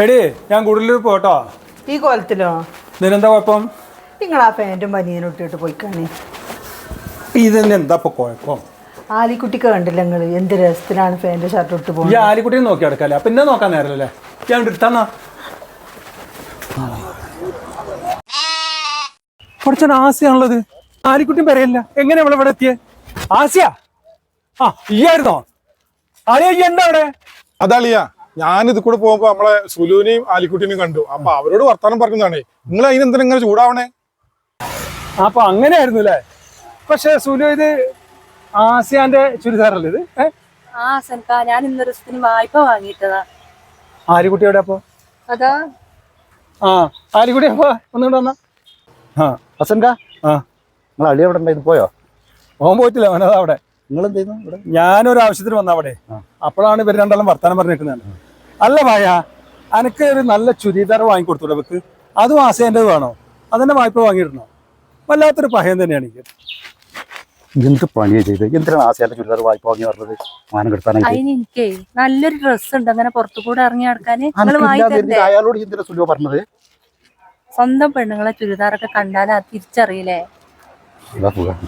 എടി ഞാൻ കൂടുതൽ പോട്ടോ. ഈ കോലത്തിലോ? ഇതിനെന്താ കുഴപ്പം? നിങ്ങൾ ആ പാൻറ്റും ബനിയനും ഇട്ടിട്ട് പോയിക്കാണേ. ഇതന്നെ എന്താ ഇപ്പൊ കുഴപ്പം? ആലിക്കുട്ടിക്ക് കണ്ടില്ല നിങ്ങൾ എന്ത് രസത്തിലാണ് പാൻറ് ഷർട്ട് ഇട്ട് ഈ പോകുന്നത്. ആലിക്കുട്ടിയെ നോക്കി നടക്കല്ലേ, പിന്നെ നോക്കാൻ നേരല്ലേ. ഞാൻ എടുത്താന്നാ കുറച്ച ആസിയാണുള്ളത്. ആലിക്കുട്ടിയും പറയല്ല. എങ്ങനെ ഇവിടെ ഇവിടെ എത്തിയേ? ആസിയ ആ ഈയായിരുന്നോ? ആലിയ ഈ എന്താ അവിടെ? അതാളിയാ, ഞാൻ ഇത് കൂടെ പോകുമ്പോ നമ്മളെ സുലുവിനെയും ആലിക്കുട്ടിനെയും കണ്ടു. അപ്പൊ അവരോട് വർത്താനം പറഞ്ഞതാണേ. നിങ്ങൾ അതിനെന്തിനാ ഇങ്ങനെ ചൂടാവണേ? അപ്പൊ അങ്ങനെയായിരുന്നു അല്ലേ? പക്ഷെ സുലു, ഇത് ആസിയാന്റെ ചുരിദാറല്ലേ ഇത്? ആ സൻകാ, ഞാൻ ഇന്നൊരു ദിവസത്തിന് വായ്പ വാങ്ങിയിട്ടതാ. ആലിക്കുട്ടിയോടെ അപ്പൊ? അതാ ആ ആലിക്കുട്ടി അപ്പൊ ഒന്നുകൊണ്ട് വന്നാ. ആ ഹസൻകാ, ആ നിങ്ങൾ അളി എവിടെ ഉണ്ടായിരുന്നു? പോയോ? ഓൻ പോയിട്ടില്ല, അവനതാ അവിടെ. നിങ്ങൾ എന്ത് ചെയ്യുന്നു ഇവിടെ? ഞാനൊരു ആവശ്യത്തിന് വന്ന അവിടെ. അപ്പോഴാണ് ഇവർ രണ്ടാളും വർത്താനം പറഞ്ഞിരിക്കുന്നത്. അല്ല ഭായ, അനക്ക് ഒരു നല്ല ചുരിദാർ വാങ്ങിക്കൊടുത്തൂടെ വെക്ക്? അതും ആശയൻ്റെത് വേണോ? അതെന്നെ വായ്പ വാങ്ങിയിടണോ? വല്ലാത്തൊരു പഹയം തന്നെയാണ് എനിക്ക്. എന്ത് പണിയാ ചെയ്ത്? എന്തിനാണ് ആശയാന്റെ ചുരിദാർ വായ്പ വാങ്ങി പറഞ്ഞത്? മാനം കെടുത്താനായിട്ട്. അതിന് എനിക്കേ നല്ലൊരു ഡ്രസ്സ് ഉണ്ട് അങ്ങനെ പുറത്തു കൂടെ ഇറങ്ങി നടക്കാന്. നിങ്ങൾ വാങ്ങിത്തരണ്ടേ? അയാളോട് എന്തിനാ സുലഭ പറഞ്ഞത്? സ്വന്തം പെണ്ണുങ്ങളെ ചുരിദാറൊക്കെ കണ്ടാലാ തിരിച്ചറിയില്ലേ? ഇതാ സുഖം.